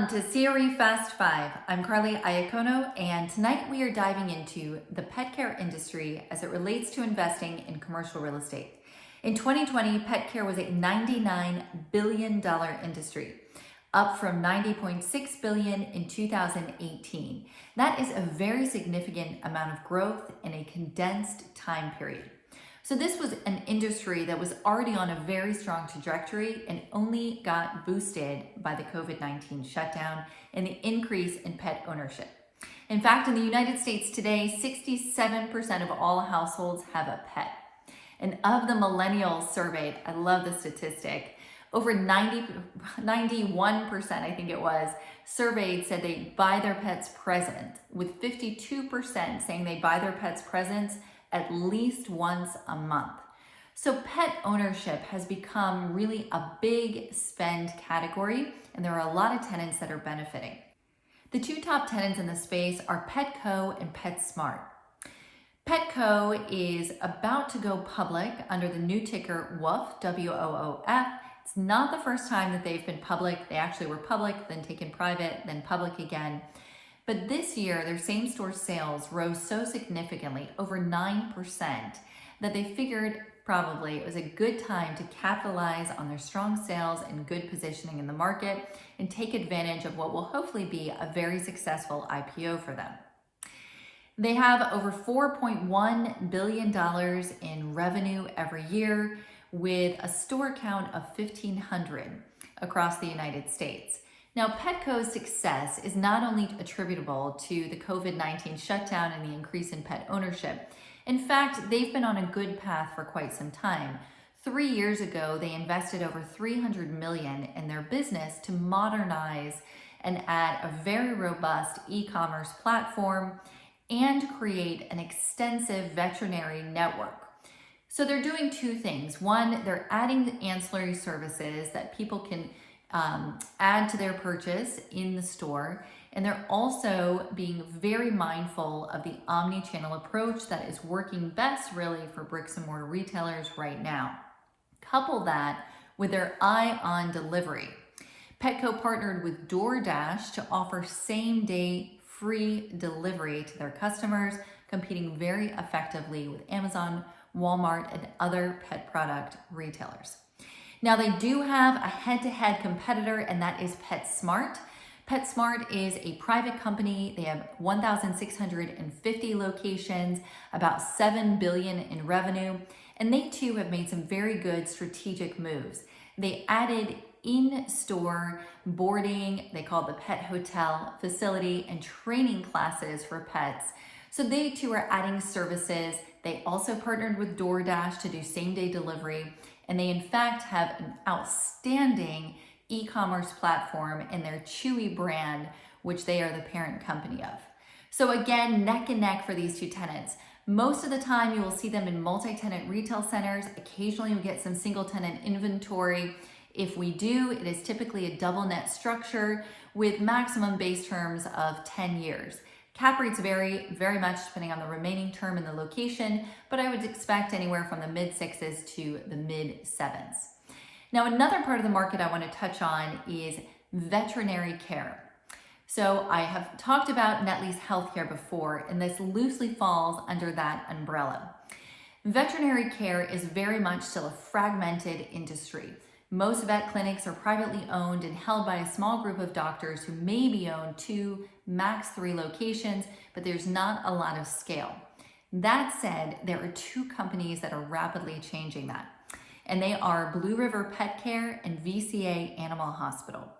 Welcome to CRE Fast 5. I'm Carly Iacono, and tonight we are diving into the pet care industry as it relates to investing in commercial real estate. In 2020, pet care was a $99 billion industry, up from $90.6 billion in 2018. That is a very significant amount of growth in a condensed time period. So this was an industry that was already on a very strong trajectory and only got boosted by the COVID-19 shutdown and the increase in pet ownership. In fact, in the United States today, 67% of all households have a pet. And of the millennials surveyed, I love the statistic, over 91%, I think it was, surveyed said they buy their pets present, with 52% saying they buy their pets presents at least once a month. So pet ownership has become really a big spend category, and there are a lot of tenants that are benefiting. The two top tenants in the space are Petco and Petsmart. Petco is about to go public under the new ticker WOOF, W-O-O-F. It's not the first time that they've been public. They actually were public, then taken private, then public again. But this year, their same-store sales rose so significantly, over 9%, that they figured probably it was a good time to capitalize on their strong sales and good positioning in the market and take advantage of what will hopefully be a very successful IPO for them. They have over $4.1 billion in revenue every year with a store count of 1,500 across the United States. Now, Petco's success is not only attributable to the COVID-19 shutdown and the increase in pet ownership. In fact, they've been on a good path for quite some time. 3 years ago, they invested over $300 million in their business to modernize and add a very robust e-commerce platform and create an extensive veterinary network. So they're doing two things. One, they're adding ancillary services that people can add to their purchase in the store. And they're also being very mindful of the omni-channel approach that is working best really for bricks and mortar retailers right now. Couple that with their eye on delivery. Petco partnered with DoorDash to offer same-day free delivery to their customers, competing very effectively with Amazon, Walmart, and other pet product retailers. Now, they do have a head-to-head competitor, and that is Petsmart. Petsmart is a private company. They have 1,650 locations, about $7 billion in revenue, and they too have made some very good strategic moves. They added in-store boarding, they call it the pet hotel facility, and training classes for pets. So they too are adding services. They also partnered with DoorDash to do same-day delivery. And they in fact have an outstanding e-commerce platform in their Chewy brand, which they are the parent company of. So again, neck and neck for these two tenants. Most of the time you will see them in multi-tenant retail centers. Occasionally we get some single tenant inventory. If we do, it is typically a double net structure with maximum base terms of 10 years. Cap rates vary very much depending on the remaining term and the location, but I would expect anywhere from the mid-6s to the mid-7s. Now, another part of the market I want to touch on is veterinary care. So I have talked about net lease healthcare before, and this loosely falls under that umbrella. Veterinary care is very much still a fragmented industry. Most vet clinics are privately owned and held by a small group of doctors who maybe own 2, max 3 locations, but there's not a lot of scale. That said, there are 2 companies that are rapidly changing that, and they are Blue River Pet Care and VCA Animal Hospital.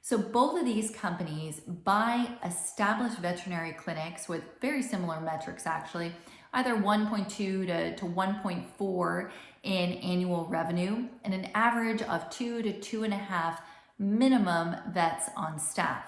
So both of these companies buy established veterinary clinics with very similar metrics actually, either 1.2 to 1.4 in annual revenue and an average of 2 to 2.5 minimum vets on staff.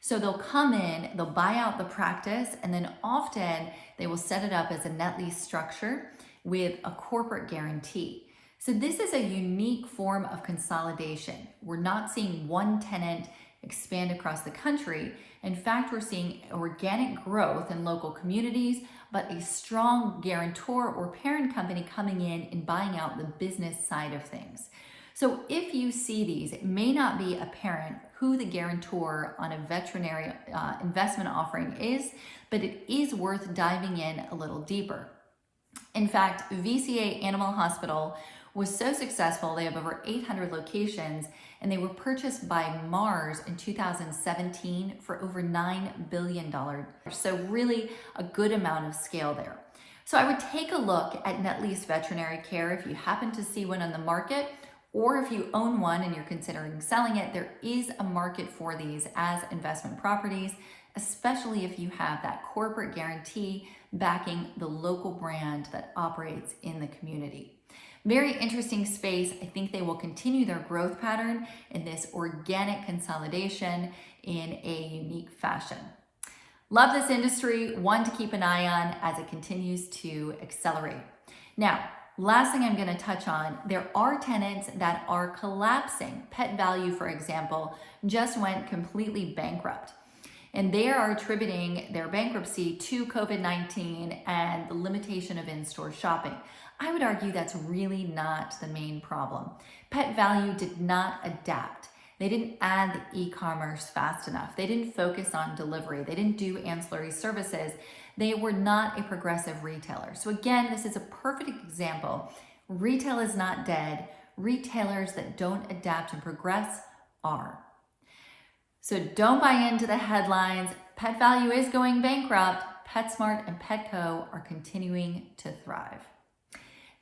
So they'll come in, they'll buy out the practice, and then often they will set it up as a net lease structure with a corporate guarantee. So this is a unique form of consolidation. We're not seeing one tenant expand across the country. In fact, we're seeing organic growth in local communities, but a strong guarantor or parent company coming in and buying out the business side of things. So if you see these, it may not be apparent who who the guarantor on a veterinary investment offering is, but it is worth diving in a little deeper. In fact, VCA Animal Hospital was so successful, they have over 800 locations, and they were purchased by Mars in 2017 for over $9 billion. So really a good amount of scale there. So I would take a look at net lease veterinary care if you happen to see one on the market, or if you own one and you're considering selling it. There is a market for these as investment properties, especially if you have that corporate guarantee backing the local brand that operates in the community. Very interesting space. I think they will continue their growth pattern in this organic consolidation in a unique fashion. Love this industry, one to keep an eye on as it continues to accelerate. Now, last thing I'm going to touch on, there are tenants that are collapsing. Pet Value, for example, just went completely bankrupt. And they are attributing their bankruptcy to COVID-19 and the limitation of in-store shopping. I would argue that's really not the main problem. Pet Value did not adapt. They didn't add the e-commerce fast enough. They didn't focus on delivery. They didn't do ancillary services. They were not a progressive retailer. So again, this is a perfect example. Retail is not dead. Retailers that don't adapt and progress are. So don't buy into the headlines. Pet Value is going bankrupt. Petsmart and Petco are continuing to thrive.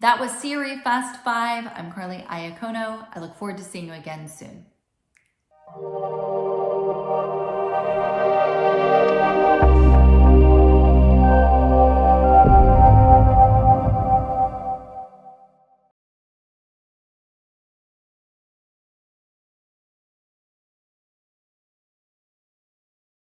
That was CBRE Fast 5. I'm Carly Iacono. I look forward to seeing you again soon.